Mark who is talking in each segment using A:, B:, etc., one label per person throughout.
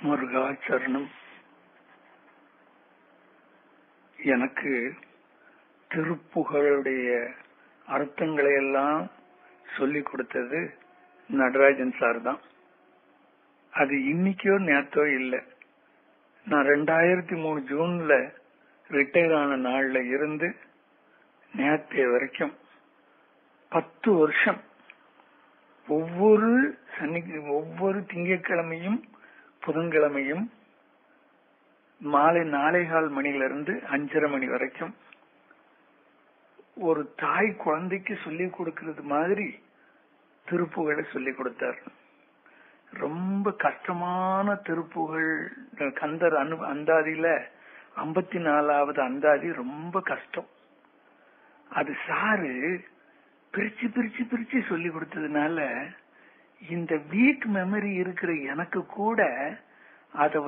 A: முருகாச்சரணம். எனக்கு திருப்புகழுடைய அர்த்தங்களை எல்லாம் சொல்லிக் கொடுத்தது நடராஜன் சார் தான். அது இன்னைக்கோ நேத்தோ இல்லை. நான் 2003 ஜூன்ல ரிட்டையர் ஆன நாள்ல இருந்து நேற்றைய வரைக்கும் 10 வருஷம் ஒவ்வொரு திங்கட்கிழமையும் புதன்கிழமையும் மாலை 4:15 மணியிலிருந்து 5:30 மணி வரைக்கும் ஒரு தாய் குழந்தைக்கு சொல்லிக் கொடுக்கிறது மாதிரி திருப்புகழை சொல்லிக் கொடுத்தார். ரொம்ப கஷ்டமான திருப்புகழ். கந்தர் அந்தாதியில 54வது அந்தாதி ரொம்ப கஷ்டம். அது சாரு பிரிச்சு பிரிச்சு பிரிச்சு சொல்லி கொடுத்ததுனால இந்த வீக் மெமரி இருக்கிற எனக்கு கூட அத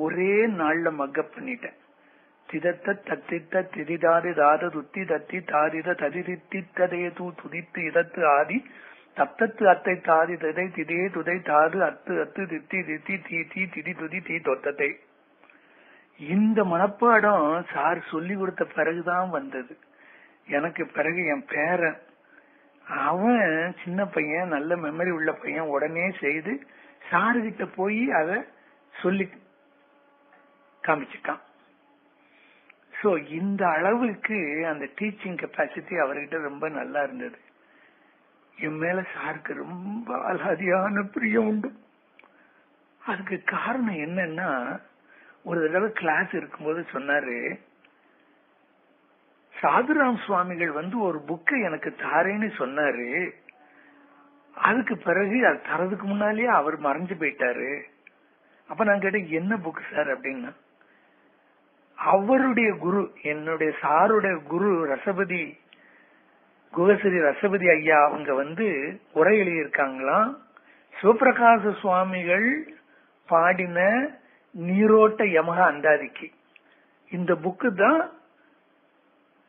A: ஒரே நாள்ல மக்கப் பண்ணிட்டேன். திதத்த தத்தித்த திதிதாதி தாத துத்தி தத்தி தாதித ததிரித்தி ததைய துதித்து இதத்து ஆதி தத்தத்து அத்தை தாதி ததை திதே துதை தாது அத்து அத்து தித்தி தித்தி தீ தீ திதி துதி தீ தொத்தத்தை. இந்த மனப்பாடம் சார் சொல்லி கொடுத்த பிறகுதான் வந்தது எனக்கு. பிறகு என் பேரன், அவன் சின்ன பையன், நல்ல மெமரி உள்ள பையன், உடனே செய்து சாருகிட்ட போய் அத சொல்லி காமிச்சுட்டான். சோ இந்த அளவுக்கு அந்த டீச்சிங் கெப்பாசிட்டி அவர்கிட்ட ரொம்ப நல்லா இருந்தது. என் மேல சாருக்கு ரொம்ப அலாதியான பிரியம் உண்டு. அதுக்கு காரணம் என்னன்னா, ஒரு தடவை கிளாஸ் இருக்கும்போது சொன்னாரு, சாதுராம் சுவாமிகள் ஒரு புக்கை எனக்கு தாரேன்னு சொன்னாரு. அதுக்கு பிறகு அது தரதுக்கு முன்னாலேயே அவர் மறைஞ்சு போயிட்டாரு. அப்ப நான் கேட்டேன், என்ன புக் சார் அப்படின்னா, அவருடைய குரு, என்னுடைய சாருடைய குரு ரசபதி, குகஸ்ரீ ரசபதி ஐயா, அவங்க உரை எழுதியிருக்காங்களாம். சிவபிரகாச சுவாமிகள் பாடின நீரோட்ட யமக அந்தாதிக்கு இந்த புக்கு தான்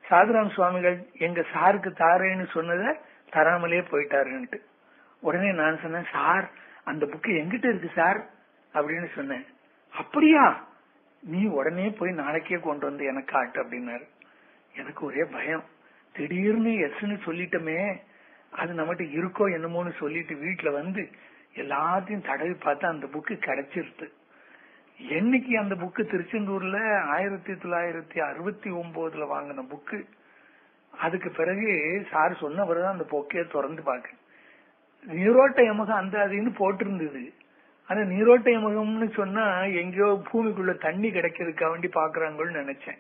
A: சாதுராம் சுவாமிகள் எங்க சாருக்கு தாரேன்னு சொன்னதை தராமலே போயிட்டாருன்ட்டு. உடனே நான் சொன்னேன், சார் அந்த புக்கு எங்கிட்ட இருக்கு சார் அப்படின்னு சொன்னேன். அப்படியா, நீ உடனே போய் நாளைக்கே கொண்டு வந்து எனக்கு காட்டு அப்படின்னாரு. எனக்கு ஒரே பயம். திடீர்னு எஸ்ன்னு சொல்லிட்டோமே, அது நம்மகிட்ட இருக்கோ என்னமோன்னு சொல்லிட்டு வீட்டுல எல்லாத்தையும் தடவி பார்த்தா அந்த புக்கு கிடைச்சிருது. என்னைக்கு அந்த புக்கு திருச்செந்தூர்ல 1969 வாங்கின புக்கு. அதுக்கு பிறகு சார் சொன்ன பிறகுதான் அந்த பொக்கைய திறந்து பாக்க, நீரோட்ட யமக அந்தாதின்னு போட்டிருந்தது. ஆனா நீரோட்ட யமகம்னு சொன்னா எங்கேயோ பூமிக்குள்ள தண்ணி கிடைக்கிறதுக்காக வேண்டி பாக்குறாங்கன்னு நினைச்சேன்.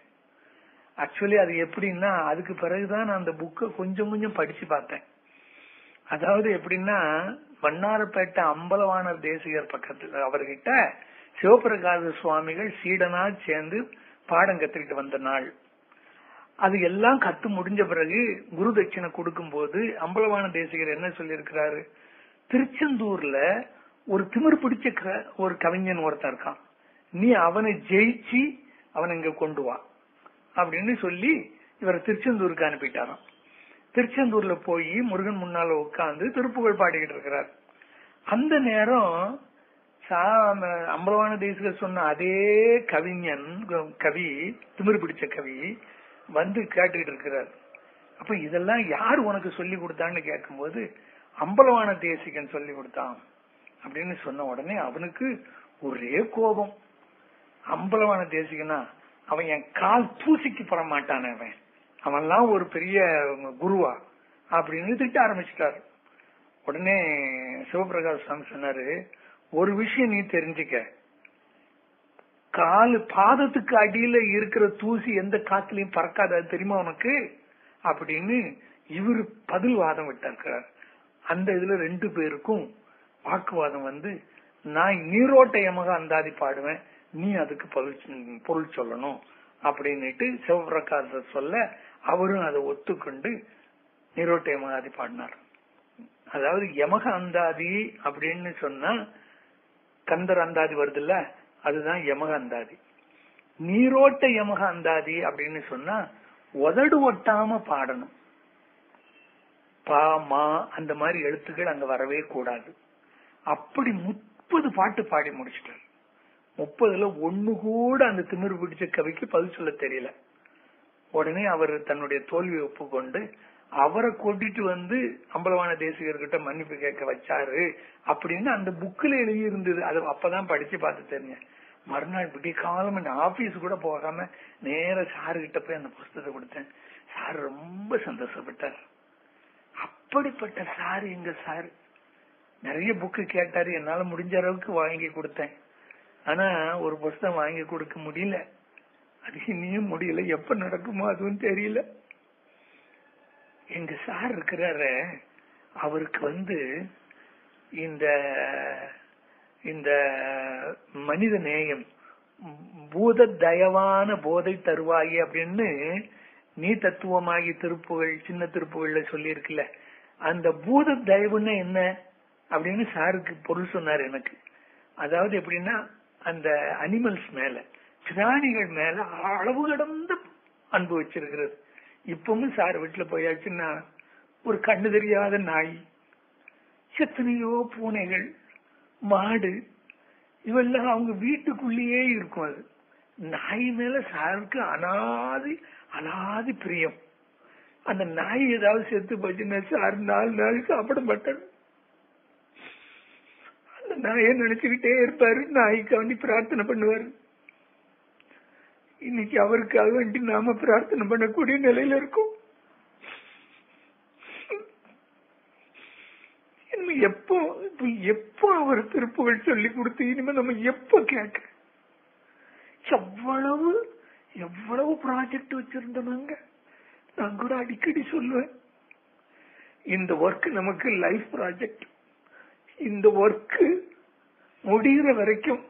A: ஆக்சுவலி அது எப்படின்னா, அதுக்கு பிறகுதான் நான் அந்த புக்கை கொஞ்சம் கொஞ்சம் படிச்சு பார்த்தேன். அதாவது எப்படின்னா, வண்ணாரப்பேட்டை அம்பலவாணர் தேசிகர் பக்கத்துல அவர்கிட்ட சிவபிரகாச சுவாமிகள் சீடனா சேர்ந்து பாடம் கத்துக்கிட்டு வந்த நாள். அது எல்லாம் கத்து முடிஞ்ச பிறகு குரு தட்சிணை கொடுக்கும் போது அம்பலவான தேசிகர் என்ன சொல்லி இருக்கிறாரு, திருச்செந்தூர்ல ஒரு திமிர் பிடிச்ச ஒரு கவிஞன் ஒருத்தன் இருக்கான், நீ அவனை ஜெயிச்சு அவனை இங்க கொண்டு வா அப்படின்னு சொல்லி இவரை திருச்செந்தூருக்கு அனுப்பிட்டாராம். திருச்செந்தூர்ல போய் முருகன் முன்னால உட்கார்ந்து திருப்புகழ் பாடிக்கிட்டு இருக்கிறார். அந்த நேரம் அம்பலவான தேசிகர் சொன்ன அதே கவிஞன், கவி, திமிர் பிடிச்ச கவி கேட்டுக்கிட்டு இருக்கிறார். அப்ப இதெல்லாம் யார் உனக்கு சொல்லி கொடுத்தான்னு கேட்கும் போது, அம்பலவான தேசிகன் சொல்லி கொடுத்தான் அப்படின்னு சொன்ன உடனே அவனுக்கு ஒரே கோபம். அம்பலவான தேசிகனா அவன் என் கால் தூசிக்கு பட மாட்டான, அவன்லாம் ஒரு பெரிய குருவா அப்படின்னு திட்ட ஆரம்பிச்சுட்டாரு. உடனே சிவபிரகாஷ் சுவாமி சொன்னாரு, ஒரு விஷயம் நீ தெரிஞ்சுக்க, பாதத்துக்கு அடியில இருக்கிற தூசி எந்த காத்துலயும் பறக்காது, தெரியுமா உனக்கு அப்படின்னு இவரு பதில் வாதம் விட்டார். அந்த இதுல 2 பேருக்கும் வாக்குவாதம் நான் நீரோட்ட யமக அந்தாதி பாடுவேன், நீ அதுக்கு பொருள் சொல்லணும் அப்படின்னுட்டு சிவபிரகாசர் சொல்ல அவரும் அதை ஒத்துக்கொண்டு நீரோட்ட யமகாதி பாடினார். அதாவது யமக அந்தாதி அப்படின்னு சொன்னா கந்தர் அந்தாதி வருது இல்ல, அதுதான் யமக அந்தாதி. நீரோட்ட யமக அந்தாதி அப்படின்னு சொன்னா உதடு ஒட்டாம பாடணும். பா மா அந்த மாதிரி எழுத்துக்கள் அங்க வரவே கூடாது. அப்படி 30 பாட்டு பாடி முடிச்சிட்டார். 30ல் 1 கூட அந்த திமிரு பிடிச்ச கவிக்கு பதில் சொல்ல தெரியல. உடனே அவர் தன்னுடைய தோல்வியை ஒப்புக்கொண்டு அவரை கூட்டிட்டு வந்து அம்பலவான தேசிகர்கிட்ட மன்னிப்பு கேட்க வச்சாரு அப்படின்னு அந்த புக்ல எழுதி இருந்தது. அது அப்பதான் படிச்சு பார்த்து தெரிஞ்சேன். மறுநாள் விடிய காலம் ஆபீஸ் கூட போகாம நேர சாரு கிட்ட போய் அந்த புஸ்தகத்தை கொடுத்தேன். சார் ரொம்ப சந்தோஷப்பட்டார். அப்படிப்பட்ட சாரு எங்க சாரு. நிறைய புக்கு கேட்டாரு, என்னால முடிஞ்ச அளவுக்கு வாங்கி கொடுத்தேன். ஆனா ஒரு புஸ்தகம் வாங்கி கொடுக்க முடியல. அது இன்னும் முடியல, எப்ப நடக்குமோ அதுவும் தெரியல. எங்க சார் இருக்கிறாரு, அவருக்கு இந்த இந்த மனித நேயம், பூத தயவான போதை தருவாயி அப்படின்னு நீ தத்துவமாகி திருப்புகள் சின்ன திருப்புகள்ல சொல்லி இருக்குல்ல, அந்த பூத தயவுன்னா என்ன அப்படின்னு சாருக்கு பொருள் சொன்னாரு எனக்கு. அதாவது எப்படின்னா அந்த அனிமல்ஸ் மேல, பிராணிகள் மேல அளவு கடந்த அன்பு வச்சிருக்கிறது. இப்பவும் சார் வீட்டுல போயாச்சுன்னா ஒரு கண்ணு தெரியாத நாய், எத்தனையோ பூனைகள், மாடு, இவெல்லாம் அவங்க வீட்டுக்குள்ளேயே இருக்கும். அது நாய் மேல சாருக்கு அலாதி பிரியம். அந்த நாய் ஏதாவது செத்து போச்சுன்னா சார் 4 நாள் சாப்பிட மாட்டாரு. அந்த நாயை நினைச்சுக்கிட்டே இருப்பாரு, நாய்க்கு வேண்டி பிரார்த்தனை பண்ணுவாரு. இன்னைக்கு அவருக்காக வேண்டி நாம பிரார்த்தனை பண்ணக்கூடிய நிலையில இருக்கும். எப்போ அவர் திருப்புகள் சொல்லி கொடுத்து இனிமே நம்ம எப்ப கேட்க, எவ்வளவு ப்ராஜெக்ட் வச்சிருந்தோம். நான் கூட அடிக்கடி சொல்லுவேன், இந்த ஒர்க் நமக்கு லைஃப் ப்ராஜெக்ட். இந்த ஒர்க் முடிகிற வரைக்கும்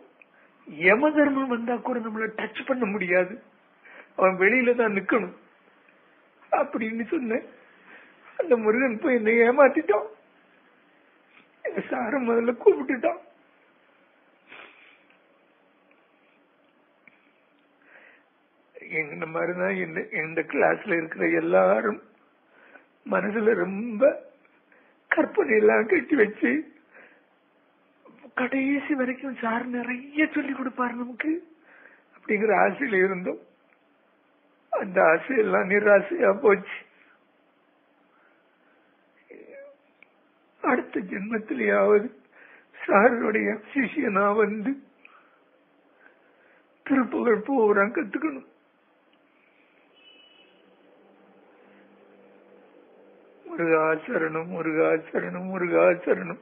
A: யம தர்மம் வந்தா கூட நம்மள டச் பண்ண முடியாது, அவன் வெளியில தான் நிக்கணும் அப்படின்னு சொன்னேன். அந்த முருகன் போய் என்னை ஏமாத்திட்டான். எங்க சார முதல்ல கூப்பிட்டுட்டான். இந்த மாதிரிதான் இந்த கிளாஸ்ல இருக்கிற எல்லாரும் மனசுல ரொம்ப கற்பனை எல்லாம் கட்டி வச்சு கடைசி வரைக்கும் சார் நிறைய சொல்லி கொடுப்பாரு நமக்கு அப்படிங்கிற ஆசையில இருந்தோம். அந்த ஆசையெல்லாம் நிராசையா போச்சு. அடுத்த ஜென்மத்திலேயாவது சாருடைய சிஷியனா வந்து திருப்புகழ் பூரா கத்துக்கணும். முருகாசரணம் முருகாசரணம் முருகாசரணம்.